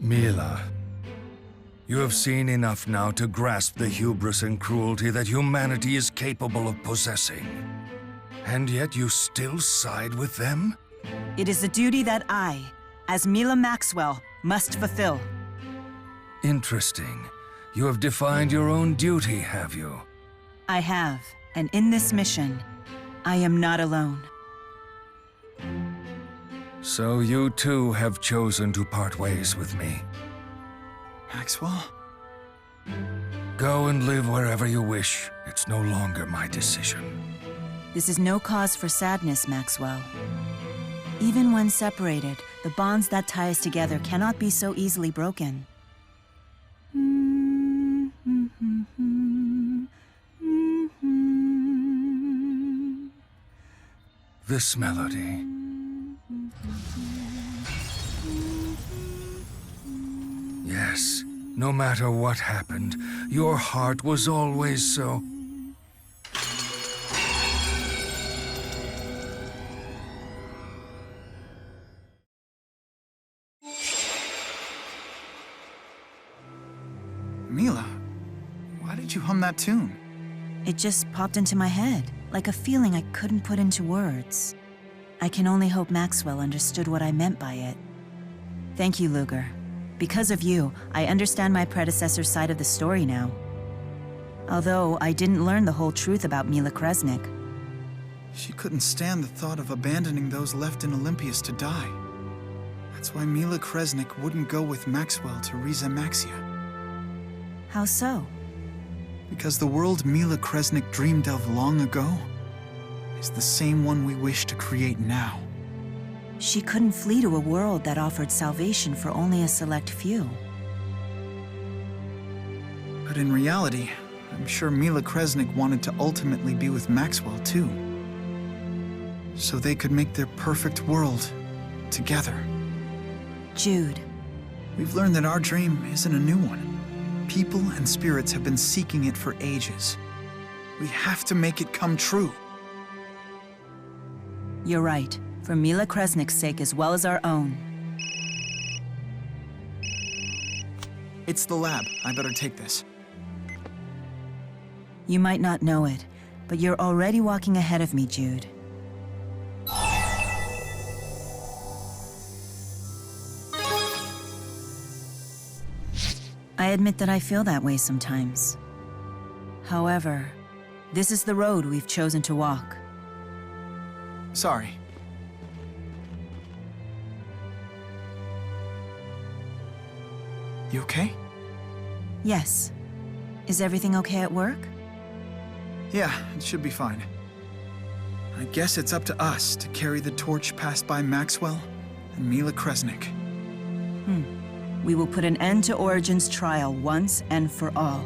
Mila, you have seen enough now to grasp the hubris and cruelty that humanity is capable of possessing. And yet you still side with them? It is a duty that I, as Mila Maxwell, must fulfill. Interesting. You have defined your own duty, have you? I have, and in this mission, I am not alone. So you too have chosen to part ways with me. Maxwell? Go and live wherever you wish. It's no longer my decision. This is no cause for sadness, Maxwell. Even when separated, the bonds that tie us together cannot be so easily broken. This melody. Yes, no matter what happened, your heart was always so... Mila, why did you hum that tune? It just popped into my head, like a feeling I couldn't put into words. I can only hope Maxwell understood what I meant by it. Thank you, Ludger. Because of you, I understand my predecessor's side of the story now. Although I didn't learn the whole truth about Mila Kresnik. She couldn't stand the thought of abandoning those left in Olympus to die. That's why Mila Kresnik wouldn't go with Maxwell to Riza Maxia. How so? Because the world Mila Kresnik dreamed of long ago is the same one we wish to create now. She couldn't flee to a world that offered salvation for only a select few. But in reality, I'm sure Mila Kresnik wanted to ultimately be with Maxwell too. So they could make their perfect world together. Jude. We've learned that our dream isn't a new one. People and spirits have been seeking it for ages. We have to make it come true. You're right. For Mila Kresnik's sake as well as our own. It's the lab. I better take this. You might not know it, but you're already walking ahead of me, Jude. I admit that I feel that way sometimes. However, this is the road we've chosen to walk. Sorry. You okay? Yes. Is everything okay at work? Yeah, it should be fine. I guess it's up to us to carry the torch passed by Maxwell and Mila Kresnik. We will put an end to Origin's trial once and for all.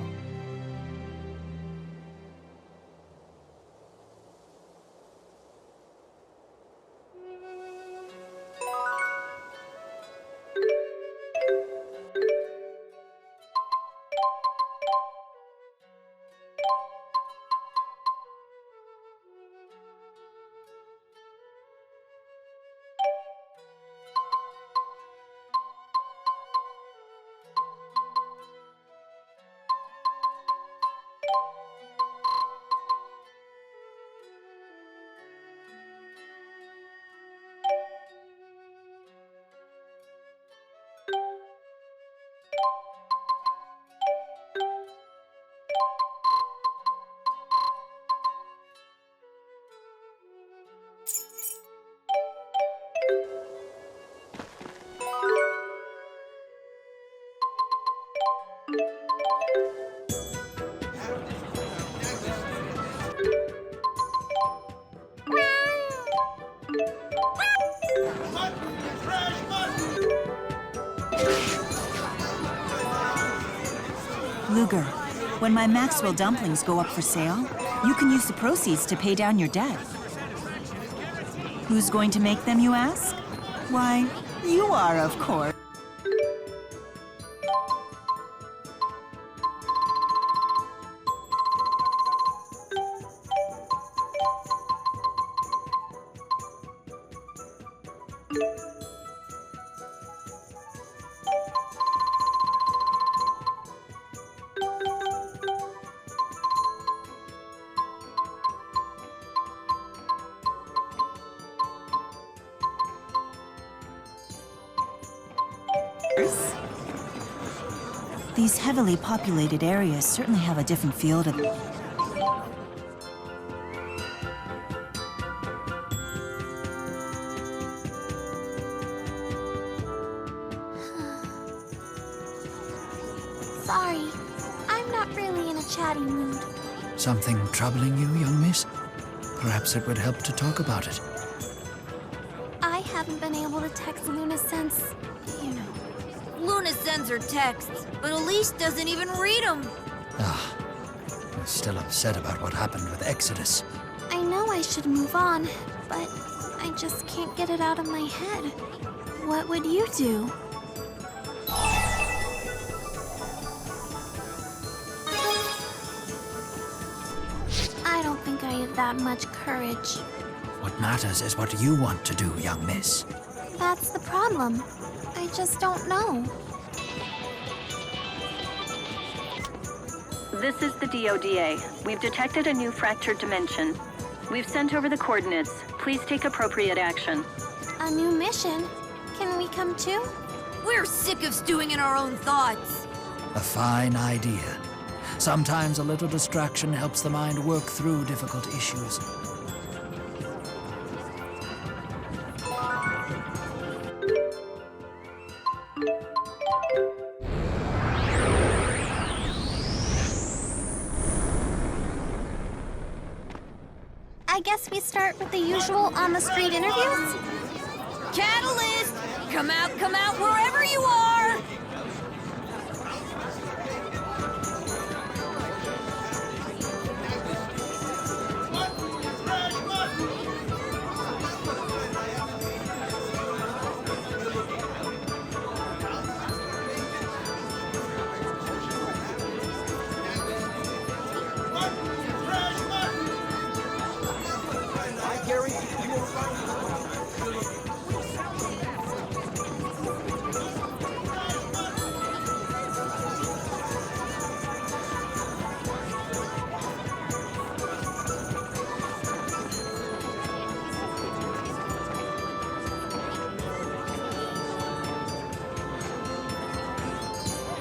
Ludger, when my Maxwell dumplings go up for sale, you can use the proceeds to pay down your debt. Who's going to make them, you ask? Why, you are, of course. These heavily populated areas certainly have a different feel to them. Sorry, I'm not really in a chatty mood. Something troubling you, young miss? Perhaps it would help to talk about it. I haven't been able to text Luna since, you know. Luna sends her texts, but Elise doesn't even read them. I'm still upset about what happened with Exodus. I know I should move on, but I just can't get it out of my head. What would you do? I don't think I have that much courage. What matters is what you want to do, young miss. That's the problem. I just don't know. This is the DODA. We've detected a new fractured dimension. We've sent over the coordinates. Please take appropriate action. A new mission? Can we come too? We're sick of stewing in our own thoughts. A fine idea. Sometimes a little distraction helps the mind work through difficult issues. I guess we start with the usual on-the-street interviews? Catalyst! Come out, wherever you are!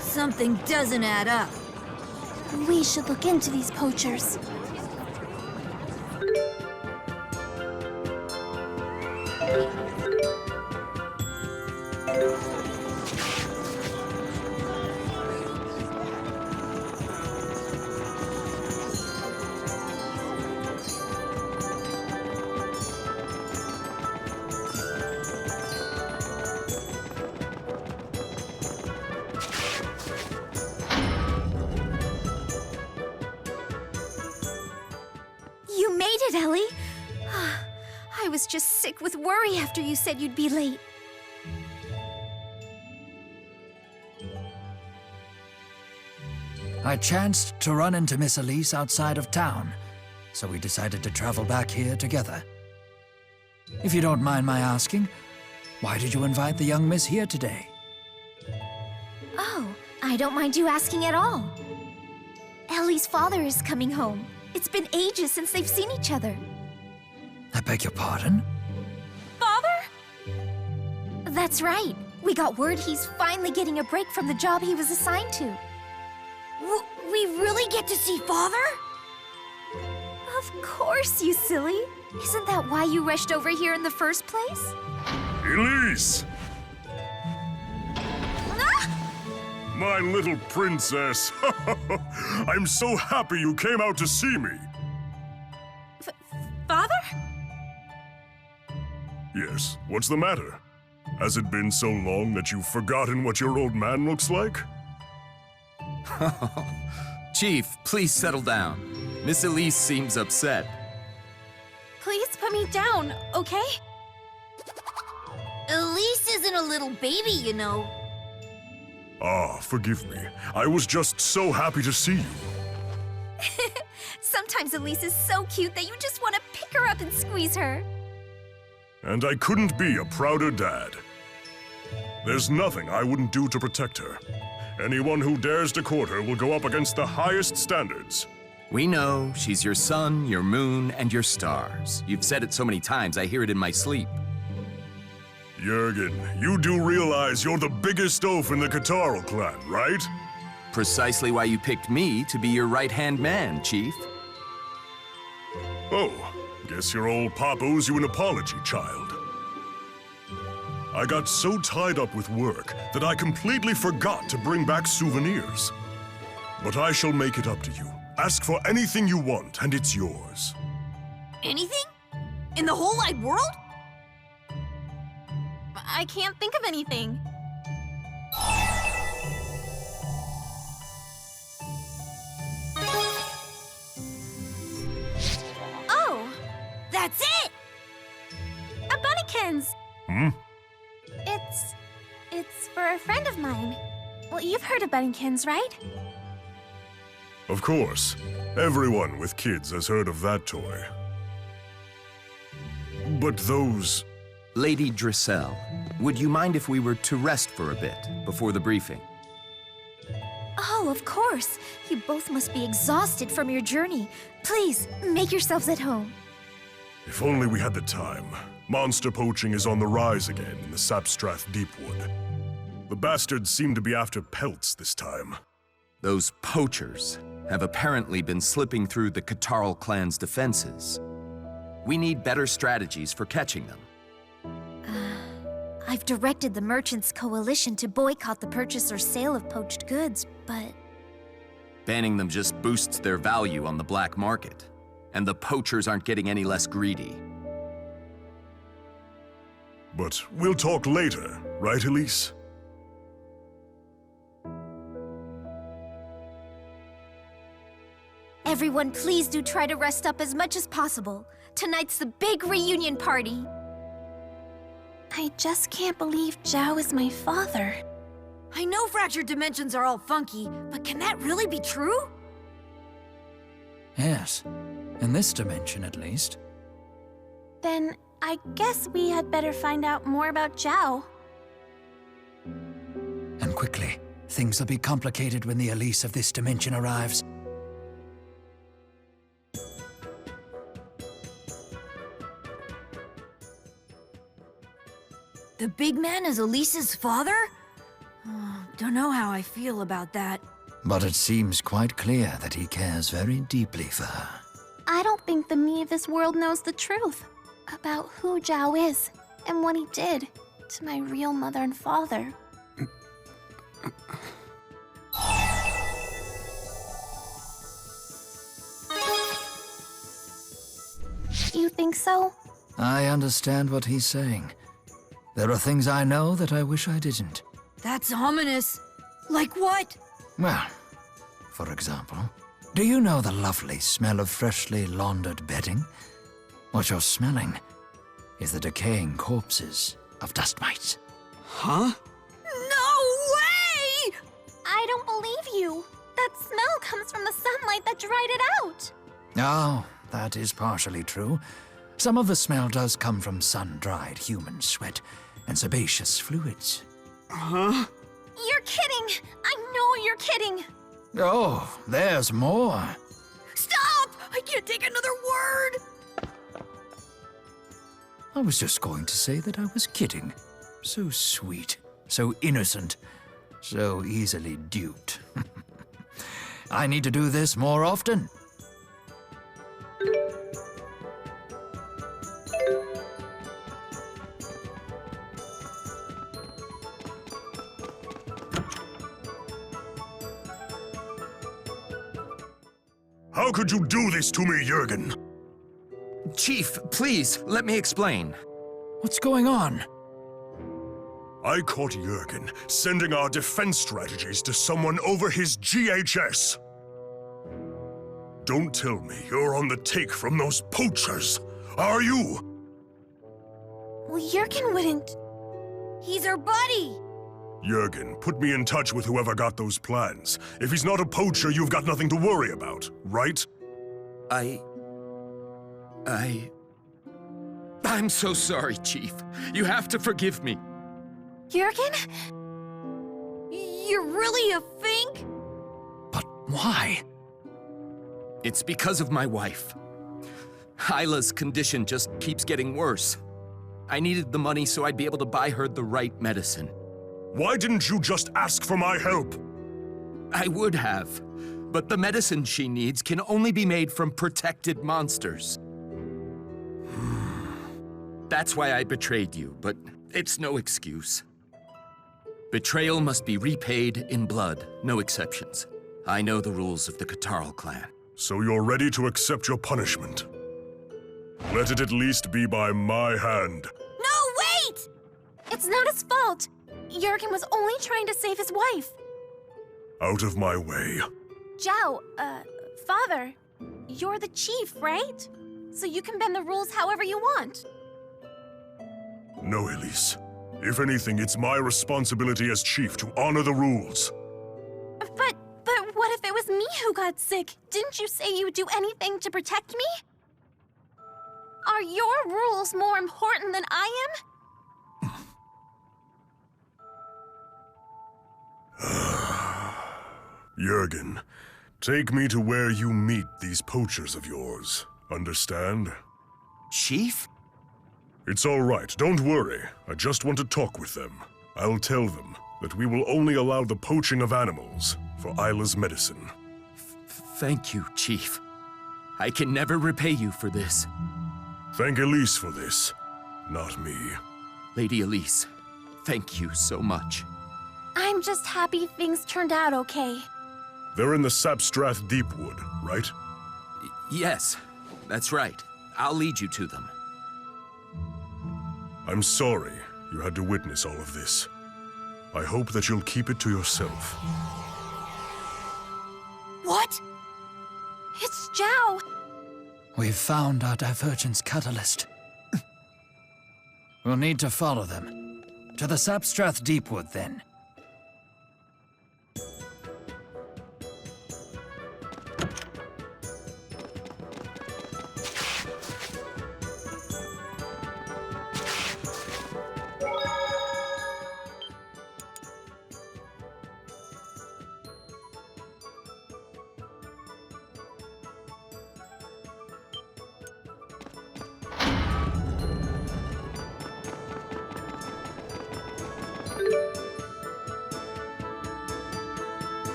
Something doesn't add up. We should look into these poachers. You made it, Ellie! I was just sick with worry after you said you'd be late. I chanced to run into Miss Elise outside of town, so we decided to travel back here together. If you don't mind my asking, why did you invite the young miss here today? Oh, I don't mind you asking at all. Ellie's father is coming home. It's been ages since they've seen each other. I beg your pardon? Father? That's right. We got word he's finally getting a break from the job he was assigned to. We really get to see Father? Of course, you silly. Isn't that why you rushed over here in the first place? Elise! Ah! My little princess! I'm so happy you came out to see me! Father? Yes, what's the matter? Has it been so long that you've forgotten what your old man looks like? Chief, please settle down. Miss Elise seems upset. Please put me down, okay? Elise isn't a little baby, you know. Ah, forgive me. I was just so happy to see you. Sometimes Elise is so cute that you just want to pick her up and squeeze her. And I couldn't be a prouder dad. There's nothing I wouldn't do to protect her. Anyone who dares to court her will go up against the highest standards. We know she's your sun, your moon, and your stars. You've said it so many times, I hear it in my sleep. Jurgen, you do realize you're the biggest oaf in the Catarl clan, right? Precisely why you picked me to be your right-hand man, Chief. Oh, guess your old pop owes you an apology, child. I got so tied up with work that I completely forgot to bring back souvenirs. But I shall make it up to you. Ask for anything you want, and it's yours. Anything? In the whole wide world? I can't think of anything. Oh! That's it! A Bunnykins! Hmm? It's for a friend of mine. Well, you've heard of Bunnykins, right? Of course. Everyone with kids has heard of that toy. But those... Lady Drissel, would you mind if we were to rest for a bit before the briefing? Oh, of course. You both must be exhausted from your journey. Please, make yourselves at home. If only we had the time. Monster poaching is on the rise again in the Sapstrath Deepwood. The bastards seem to be after pelts this time. Those poachers have apparently been slipping through the Catarl clan's defenses. We need better strategies for catching them. I've directed the Merchants Coalition to boycott the purchase or sale of poached goods, but... Banning them just boosts their value on the black market, and the poachers aren't getting any less greedy. But we'll talk later, right, Elise? Everyone, please do try to rest up as much as possible. Tonight's the big reunion party. I just can't believe Zhao is my father. I know fractured dimensions are all funky, but can that really be true? Yes. In this dimension, at least. Then I guess we had better find out more about Zhao. And quickly. Things will be complicated when the Elise of this dimension arrives. The big man is Elise's father? Don't know how I feel about that. But it seems quite clear that he cares very deeply for her. I don't think the me of this world knows the truth about who Zhao is and what he did to my real mother and father. You think so? I understand what he's saying. There are things I know that I wish I didn't. That's ominous. Like what? Well, for example, do you know the lovely smell of freshly laundered bedding? What you're smelling is the decaying corpses of dust mites. Huh? No way! I don't believe you. That smell comes from the sunlight that dried it out. Oh, that is partially true. Some of the smell does come from sun-dried human sweat and sebaceous fluids. Huh? You're kidding! I know you're kidding! Oh, there's more. Stop! I can't take another word! I was just going to say that I was kidding. So sweet, so innocent, so easily duped. I need to do this more often. How could you do this to me, Jurgen? Chief, please, let me explain. What's going on? I caught Jurgen sending our defense strategies to someone over his GHS. Don't tell me you're on the take from those poachers, are you? Well, Jurgen wouldn't... He's our buddy! Jurgen, put me in touch with whoever got those plans. If he's not a poacher, you've got nothing to worry about, right? I'm so sorry, Chief. You have to forgive me. Jurgen? You're really a fink? But why? It's because of my wife. Hyla's condition just keeps getting worse. I needed the money so I'd be able to buy her the right medicine. Why didn't you just ask for my help? I would have, but the medicine she needs can only be made from protected monsters. That's why I betrayed you, but it's no excuse. Betrayal must be repaid in blood, no exceptions. I know the rules of the Katarl clan. So you're ready to accept your punishment? Let it at least be by my hand. No, wait! It's not his fault. Jurgen was only trying to save his wife. Out of my way. Zhao, Father, you're the chief, right? So you can bend the rules however you want. No, Elise. If anything, it's my responsibility as chief to honor the rules. But what if it was me who got sick? Didn't you say you'd do anything to protect me? Are your rules more important than I am? Jurgen, take me to where you meet these poachers of yours. Understand? Chief? It's all right, don't worry. I just want to talk with them. I'll tell them that we will only allow the poaching of animals for Isla's medicine. Thank you, Chief. I can never repay you for this. Thank Elise for this, not me. Lady Elise, thank you so much. I'm just happy things turned out okay. They're in the Sapstrath Deepwood, right? Yes, that's right. I'll lead you to them. I'm sorry you had to witness all of this. I hope that you'll keep it to yourself. What? It's Zhao! We've found our divergence catalyst. We'll need to follow them. To the Sapstrath Deepwood, then.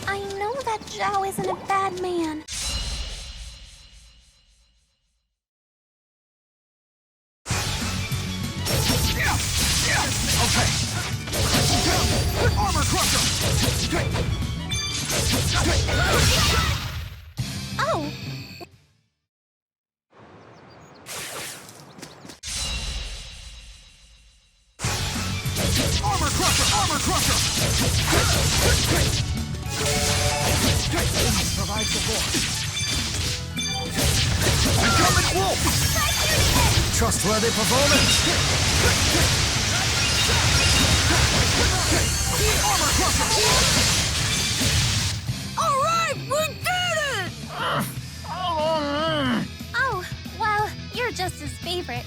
I know that Zhao isn't a bad man. Armor crusher! Oh! Armor crusher! Armor crusher! Provide support. Incumbent wolf! Trustworthy performance! Armor crusher! All right, we did it! Oh, well, you're just his favorite.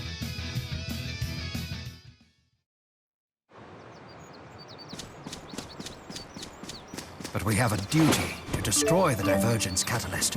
But we have a duty to destroy the divergence catalyst.